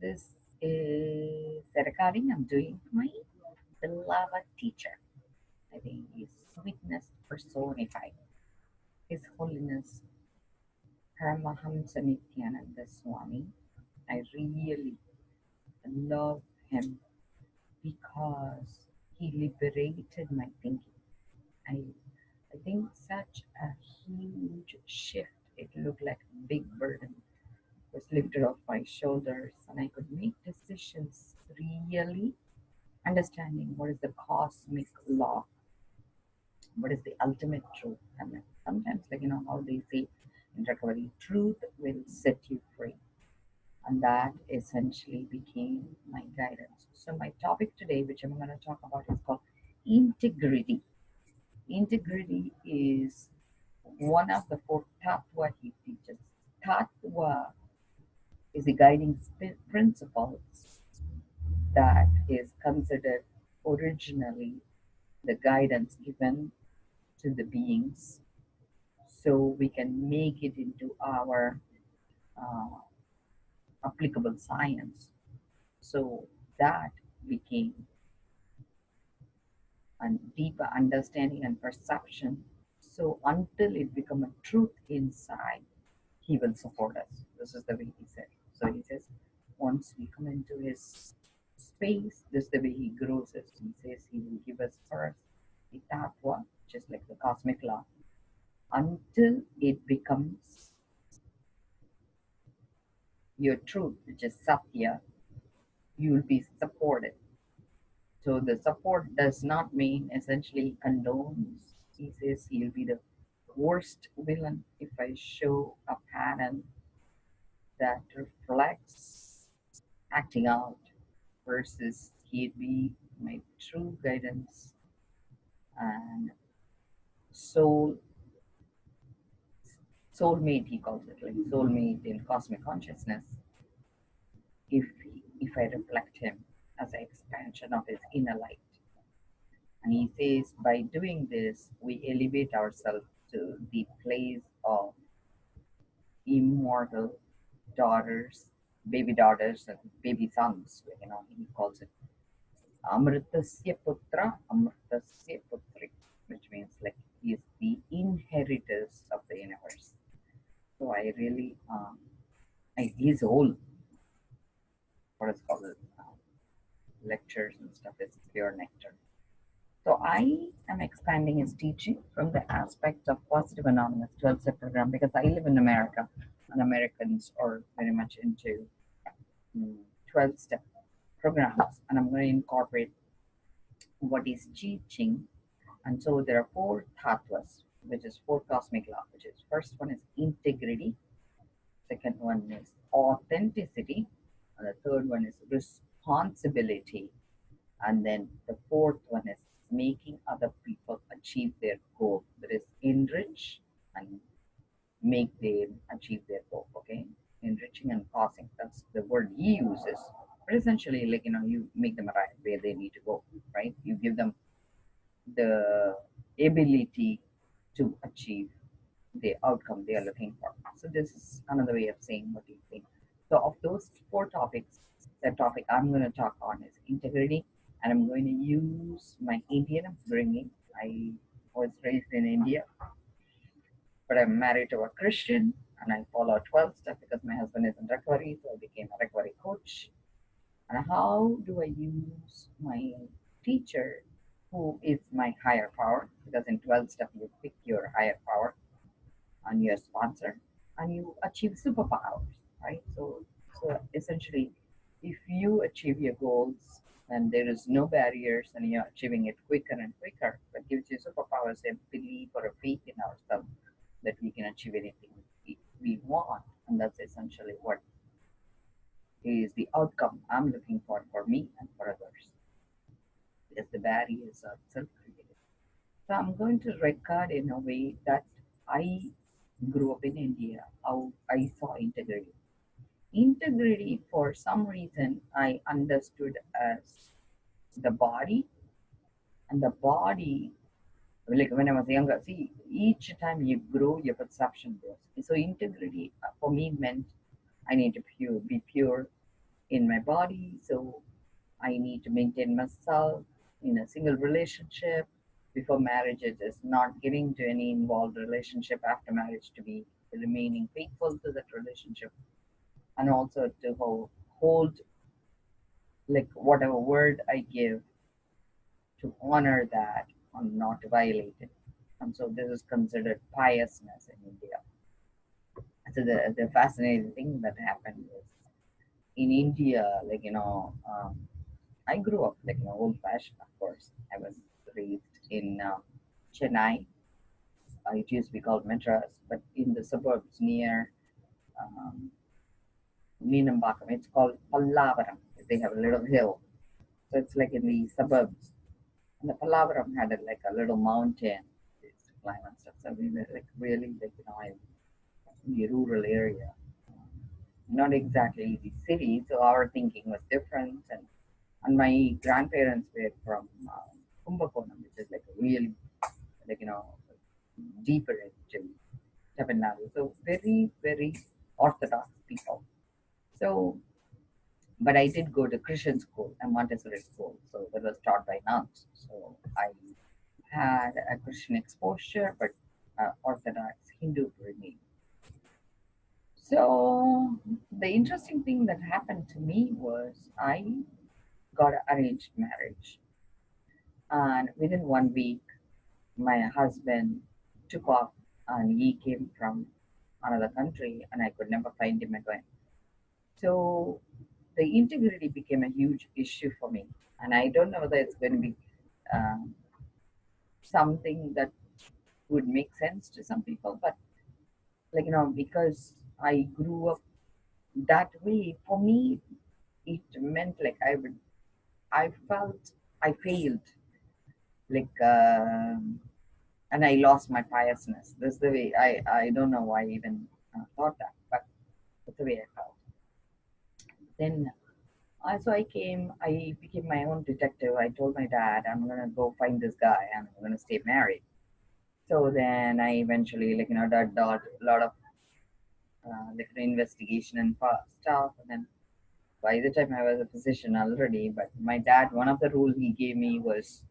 This is a recording I'm doing for my beloved teacher. I think he's sweetness personified. His Holiness Paramahamsa Nithyananda Swami. I really love him because he liberated my thinking. I I think such a huge shift. It looked like a big burden was lifted off my shoulders, and I could make decisions really understanding what is the cosmic law, what is the ultimate truth. And then sometimes, how they say in recovery, truth will set you free. And that essentially became my guidance. So, my topic today, which I'm going to talk about, is called integrity. Integrity is one of the four Tattva he teaches. Tattva is the guiding principles that is considered originally the guidance given to the beings so we can make it into our uh, applicable science. So that became a deeper understanding and perception. So until it become a truth inside, he will support us. This is the way he said. So he says, once we come into his space, this is the way he grows us. He says he will give us first the tattva, just like the cosmic law, until it becomes your truth, which is satya, you will be supported. So the support does not mean essentially condones. He says he'll be the worst villain if I show a pattern that reflects acting out versus he'd be my true guidance and soul soulmate, he calls it, like soulmate in cosmic consciousness, if I reflect him as an expansion of his inner light. And he says by doing this we elevate ourselves to the place of immortal daughters, baby daughters and baby sons, he calls it Amritasya Putra, Amritasya Putri, which means like he is the inheritors of the universe. So I really, his whole, what is called lectures and stuff is pure nectar. So I am expanding his teaching from the aspect of positive anonymous 12-step program because I live in America and Americans are very much into 12-step programs, and I'm going to incorporate what he's teaching. And so there are four tattvas, which is four cosmic law, which is first one is integrity, second one is authenticity, and the third one is responsibility, and then the fourth one is making other people achieve their goal. That is enrich and make them achieve their goal. Okay, enriching and causing. That's the word he uses. But essentially, you make them arrive where they need to go. Right? You give them the ability to achieve the outcome they are looking for. So this is another way of saying what you think. So of those four topics, the topic I'm going to talk on is integrity, and I'm going to use my Indian upbringing. I was raised in India, but I'm married to a Christian, and I follow 12 steps because my husband is in recovery, so I became a recovery coach. And how do I use my teacher, who is my higher power? Because in 12 step you pick your higher power and your sponsor, and you achieve superpowers, right? So essentially, if you achieve your goals and there is no barriers and you're achieving it quicker and quicker, that gives you superpowers, a belief or a faith in ourselves that we can achieve anything we want. And that's essentially what is the outcome I'm looking for me and for others. Because the barriers are self-created. So I'm going to record in a way that I grew up in India, how I saw integrity. Integrity, for some reason, I understood as the body, and the body, like when I was younger, see, each time you grow, your perception grows. So integrity for me meant I need to be pure, in my body. So I need to maintain myself in a single relationship. Before marriage, it is not getting to any involved relationship after marriage to be remaining faithful to that relationship, and also to hold like whatever word I give, to honor that and not to violate it. And so this is considered piousness in India. So the fascinating thing that happened is in India, I grew up like old fashioned, of course. I was raised in Chennai. It used to be called Madras, but in the suburbs near um, Meenambakam, it's called Pallavaram. They have a little hill, so it's like in the suburbs. And the Pallavaram had like a little mountain to climb and stuff. So we were like really in the rural area, not exactly the city. So our thinking was different, and my grandparents were from Kumbakonam, which is like a really like deeper into Tamil Nadu. So very very orthodox people. So, but I did go to Christian school, a Montessori school, so that was taught by nuns. So I had a Christian exposure, but Orthodox Hindu remained. So the interesting thing that happened to me was I got an arranged marriage, and within 1 week, my husband took off, and he came from another country, and I could never find him again. So the integrity became a huge issue for me, and I don't know whether it's going to be um, something that would make sense to some people, but because I grew up that way, for me it meant like I felt I failed, like and I lost my piousness. That's the way I don't know why I even thought that, but that's the way I felt. Then so I became my own detective. I told my dad, I'm going to go find this guy and I'm going to stay married. So then I eventually, did a lot of investigation and stuff. And then by the time I was a physician already, but my dad, one of the rules he gave me was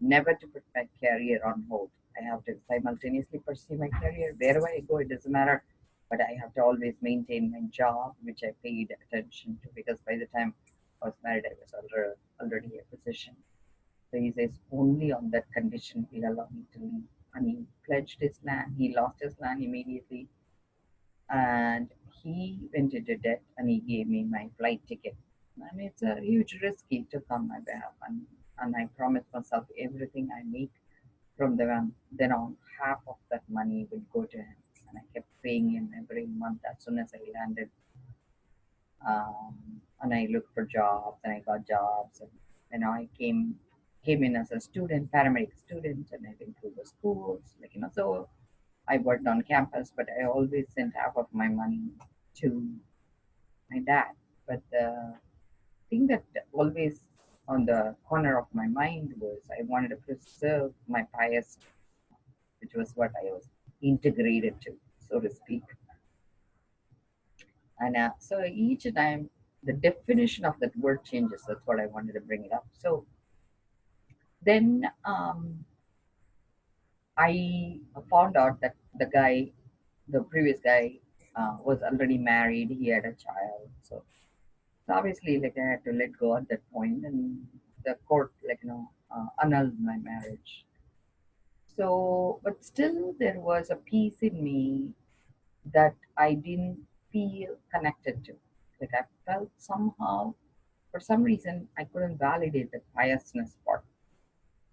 never to put my career on hold. I have to simultaneously pursue my career. Wherever I go, it doesn't matter. But I have to always maintain my job, which I paid attention to, because by the time I was married, I was already a physician. So he says, only on that condition he'll allow me to leave. And he pledged his land. He lost his land immediately. And he went into debt and he gave me my flight ticket. And it's a huge risk he took on my behalf. And I promised myself everything I make from then on, half of that money would go to him. And I kept paying him every month as soon as I landed. And I looked for jobs and I got jobs. And I came in as a student, paramedic student, and I went through the schools, so I worked on campus, but I always sent half of my money to my dad. But the thing that always on the corner of my mind was I wanted to preserve my pious, which was what I was integrated to, so to speak. And so each time the definition of that word changes. That's what I wanted to bring it up. So then I found out that the previous guy, was already married. He had a child. So obviously, I had to let go at that point, and the court, annulled my marriage. So, but still, there was a piece in me that I didn't feel connected to. Like I felt somehow, for some reason, I couldn't validate the piousness part.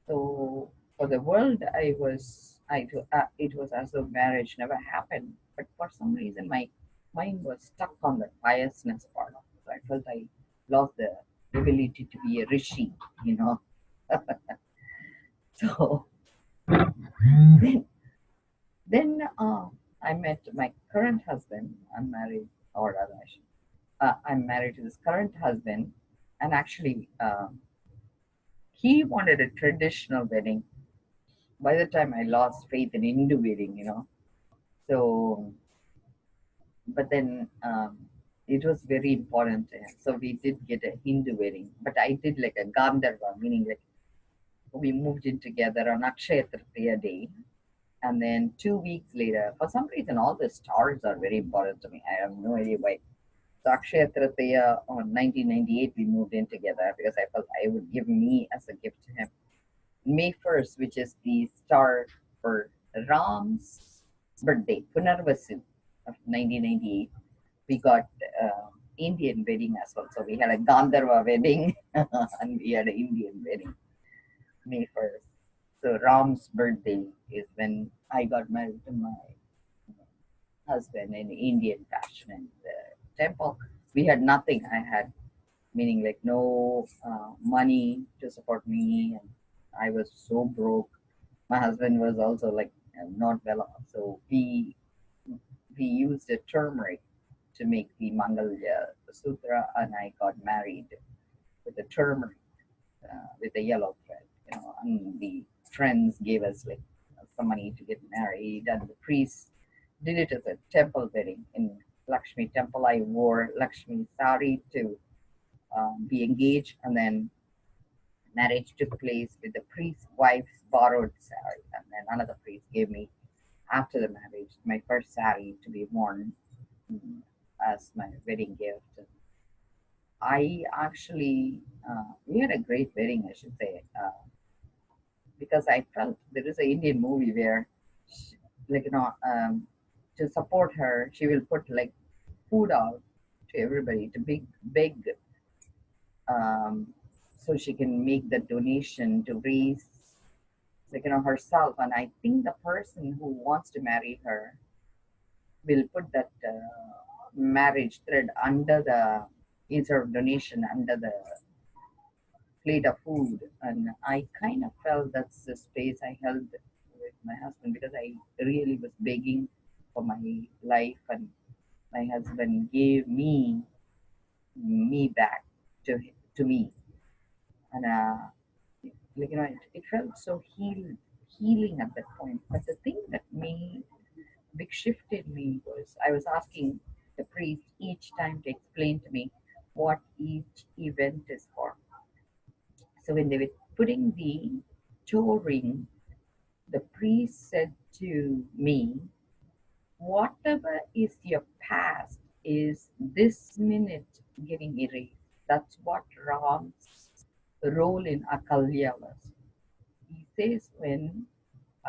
So for the world, it was as though marriage never happened. But for some reason, my mind was stuck on the piousness part of it. So I felt I lost the ability to be a rishi, you know. So then, then I met my current husband. I'm married, or rather, I'm married to this current husband, and actually, he wanted a traditional wedding. By the time I lost faith in Hindu wedding. So, but then it was very important to him. So we did get a Hindu wedding, but I did like a Gandharva, meaning like we moved in together on Akshaya Tritiya day. And then 2 weeks later, for some reason, all the stars are very important to me. I have no idea why. So Akshaya Tritiya on 1998, we moved in together because I felt I would give me as a gift to him. May 1st, which is the star for Ram's birthday, Punarvasu of 1998, we got Indian wedding as well. So we had a Gandharva wedding and we had an Indian wedding, May 1st. So Ram's birthday is when I got married to my husband in Indian fashion in the temple. We had nothing. I had, meaning like no money to support me, and I was so broke. My husband was also like not well off, so we used a turmeric to make the Mangalya Sutra, and I got married with the turmeric with the yellow thread. And the friends gave us like some money to get married, and the priest did it as a temple wedding in Lakshmi temple. I wore Lakshmi sari to be engaged, and then marriage took place with the priest's wife's borrowed sari, and then another priest gave me after the marriage my first sari to be worn as my wedding gift. I actually we had a great wedding, I should say, because I felt there is an Indian movie where, she, like to support her, she will put like food out to everybody to beg um, so she can make the donation to raise herself. And I think the person who wants to marry her will put that marriage thread under the, instead of donation, under the plate of food. And I kind of felt that's the space I held with my husband, because I really was begging for my life, and my husband gave me back to me. And it felt so healing at that point. But the thing that made big shift in me was I was asking the priest each time to explain to me what each event is for. So when they were putting the toe ring, the priest said to me, whatever is your past is this minute getting erased. That's what Ram's role in Akalya was. He says when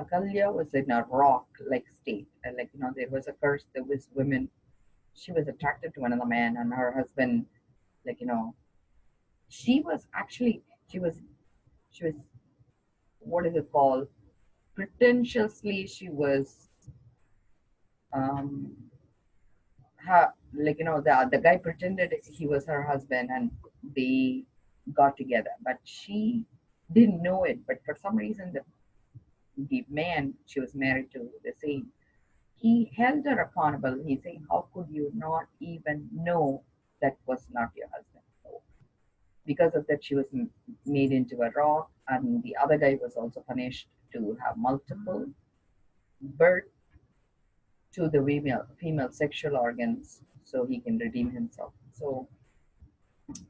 Akalya was in a rock like state, and there was a curse, there was women, she was attracted to another man, and her husband, like, she was actually, she was, what is it called? Pretentiously, she was, um, the guy pretended he was her husband, and they got together, but she didn't know it. But for some reason, the man she was married to, the same, he held her accountable. He saying, how could you not even know that was not your husband? So because of that, she was made into a rock, and the other guy was also punished to have multiple birth to the female sexual organs so he can redeem himself. So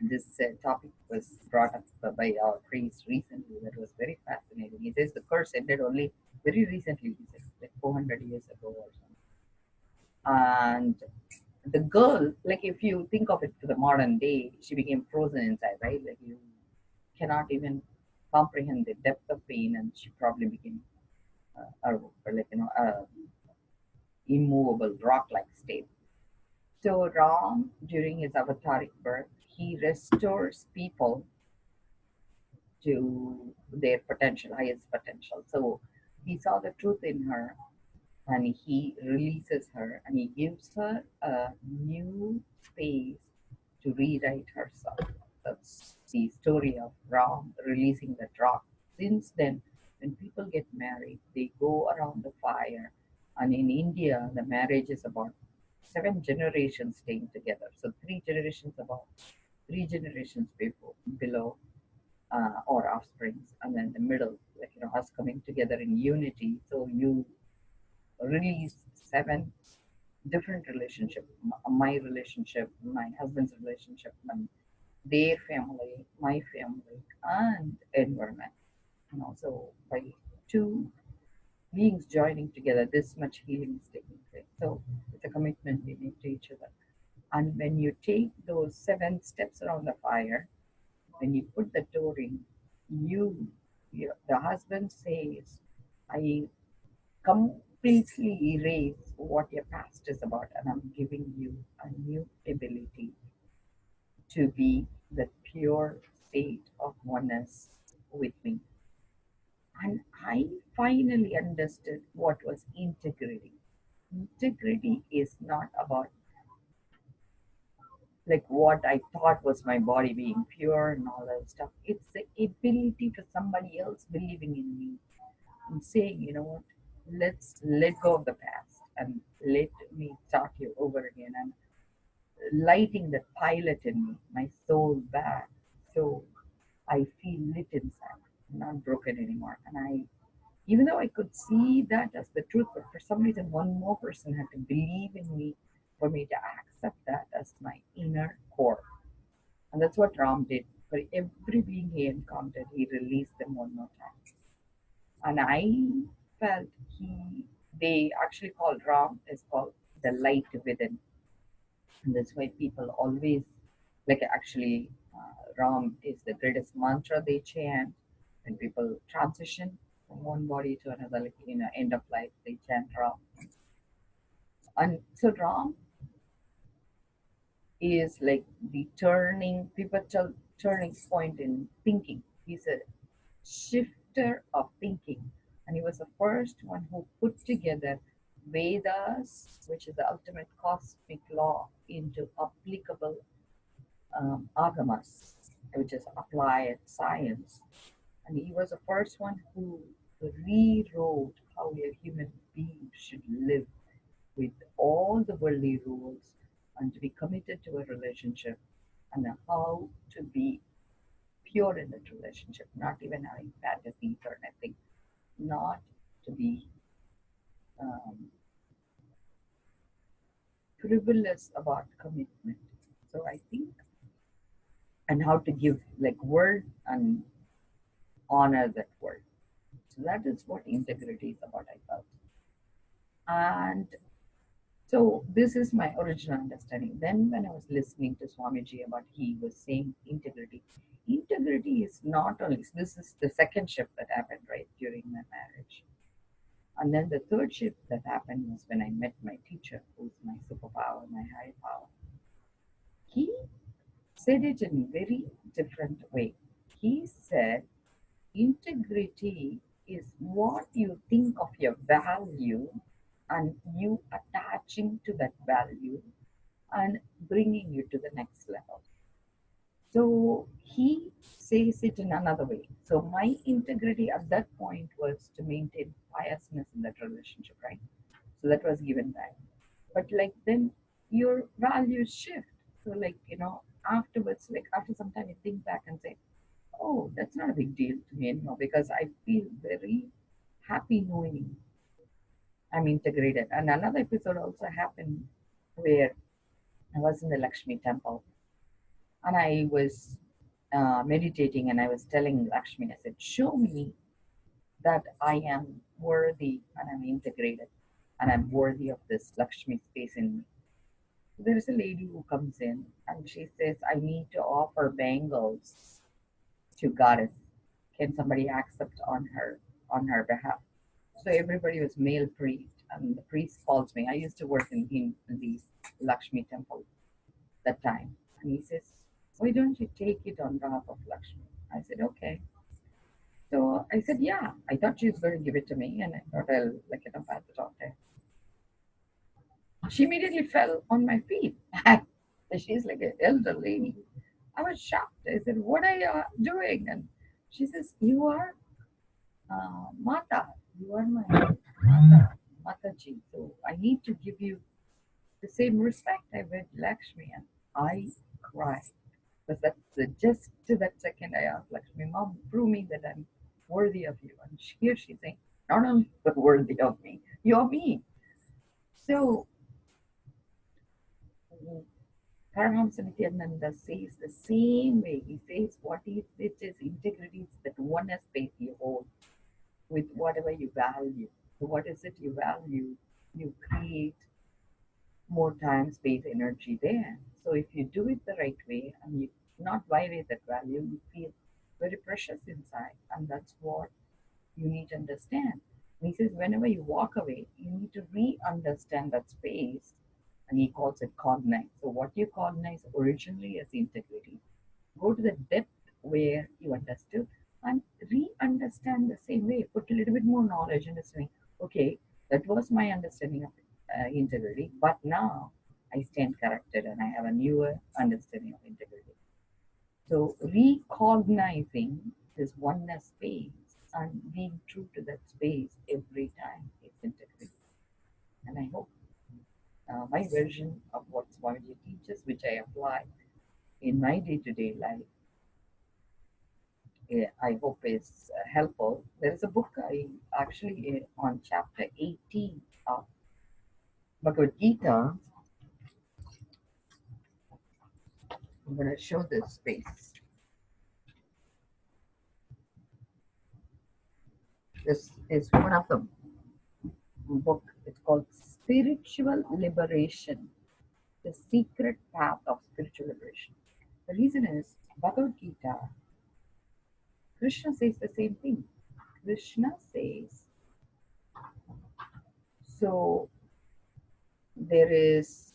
this topic was brought up by our priest recently. That was very fascinating. He says the curse ended only very recently, he says, like 400 years ago or something. And the girl, like if you think of it to the modern day, she became frozen inside, right? Like you cannot even comprehend the depth of pain, and she probably became a immovable rock-like state. So Ram, during his avataric birth, he restores people to their potential, highest potential. So he saw the truth in her, and he releases her, and he gives her a new space to rewrite herself. That's the story of Ram releasing that rock. Since then, when people get married, they go around the fire. And in India, the marriage is about 7 generations staying together. So 3 generations above, 3 generations below, or offsprings, and then the middle, us coming together in unity. So you release 7 different relationship, my relationship, my husband's relationship, their family, my family, and environment. So by two beings joining together, this much healing is taking place. So it's a commitment we make to each other. And when you take those 7 steps around the fire, when you put the door in, the husband says, I completely erase what your past is about, and I'm giving you a new ability to be the pure state of oneness with me. And I finally understood what was integrity. Integrity is not about like what I thought was my body being pure and all that stuff. It's the ability for somebody else believing in me and saying, you know what, let's let go of the past and let me start you over again, and lighting that pilot in me, my soul back. So I feel lit inside, not broken anymore. And even though I could see that as the truth, but for some reason, one more person had to believe in me for me to accept that as my inner core. And that's what Ram did. For every being he encountered, he released them one more time. And I felt they actually called Ram is called the light within. And that's why people always, like actually, Ram is the greatest mantra they chant when people transition from one body to another, like end of life, they chant Ram. And so Ram is like the pivotal turning point in thinking. He's a shifter of thinking, and he was the first one who put together Vedas, which is the ultimate cosmic law, into applicable agamas, which is applied science. And he was the first one who rewrote how a human being should live with all the worldly rules and to be committed to a relationship and how to be pure in that relationship, not even having fantasies or anything, not to be um, frivolous about commitment. So I think, and how to give like word and honor that word. So that is what integrity is about, I felt. And so this is my original understanding. Then when I was listening to Swamiji about he was saying integrity. Integrity is not only, this is the second shift that happened right during my marriage. And then the third shift that happened was when I met my teacher, who's my superpower, my higher power. He said it in a very different way. He said, integrity is what you think of your value and you attaching to that value and bringing you to the next level. So he says it in another way. So my integrity at that point was to maintain piousness in that relationship, right? So that was given back. But like then your values shift. So like, afterwards, like after some time you think back and say, oh, that's not a big deal to me anymore because I feel very happy knowing I'm integrated. And another episode also happened where I was in the Lakshmi temple and I was meditating and I was telling Lakshmi, I said, show me that I am worthy and I'm integrated and I'm worthy of this Lakshmi space in me. So there is a lady who comes in and she says, I need to offer bangles to goddess. Can somebody accept on her behalf? So everybody was male priest, and the priest calls me. I used to work in the Lakshmi temple that time, and he says, "Why don't you take it on behalf of Lakshmi?" I said, "Okay." So I said, "Yeah." I thought she was going to give it to me, and I thought I'll pass it on there. She immediately fell on my feet. She's like an elder lady. I was shocked. I said, "What are you doing?" And she says, "You are Mata. You are my Mata, Mataji. So I need to give you the same respect I with Lakshmi." And I cried. Because just to that second I asked Lakshmi, Mom, prove me that I'm worthy of you. And here she's saying, not only worthy of me, you're me. So Paramahamsa Nithyananda says the same way. He says what is it is integrity, it's that oneness space you hold with whatever you value. So what is it you value? You create more time, space, energy there. So if you do it the right way and you not violate that value, you feel very precious inside. And that's what you need to understand. And he says whenever you walk away, you need to re-understand that space. And he calls it cognize. So what you cognize originally as integrity, go to the depth where you understood and re-understand the same way. Put a little bit more knowledge into saying, okay, that was my understanding of integrity, but now I stand corrected and I have a newer understanding of integrity. So recognizing this oneness space and being true to that space every time is integrity. And I hope my version of what Swamiji teaches, which I apply in my day-to-day life, I hope is helpful. There is a book I actually on chapter 18 of Bhagavad Gita. I'm going to show this space. This is one of the book. It's called Spiritual Liberation, the Secret Path of Spiritual Liberation. The reason is Bhagavad Gita, Krishna says the same thing. Krishna says, so there is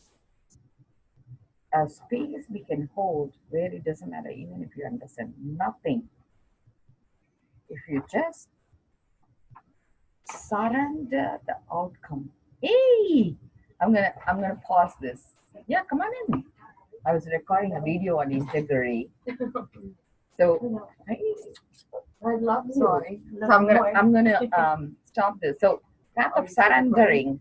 a space we can hold where it doesn't matter even if you understand nothing. If you just surrender the outcome. Hey, I'm gonna pause this. Yeah, come on in. I was recording a video on integrity. So I love you. sorry. So I'm gonna stop this. So path of surrendering.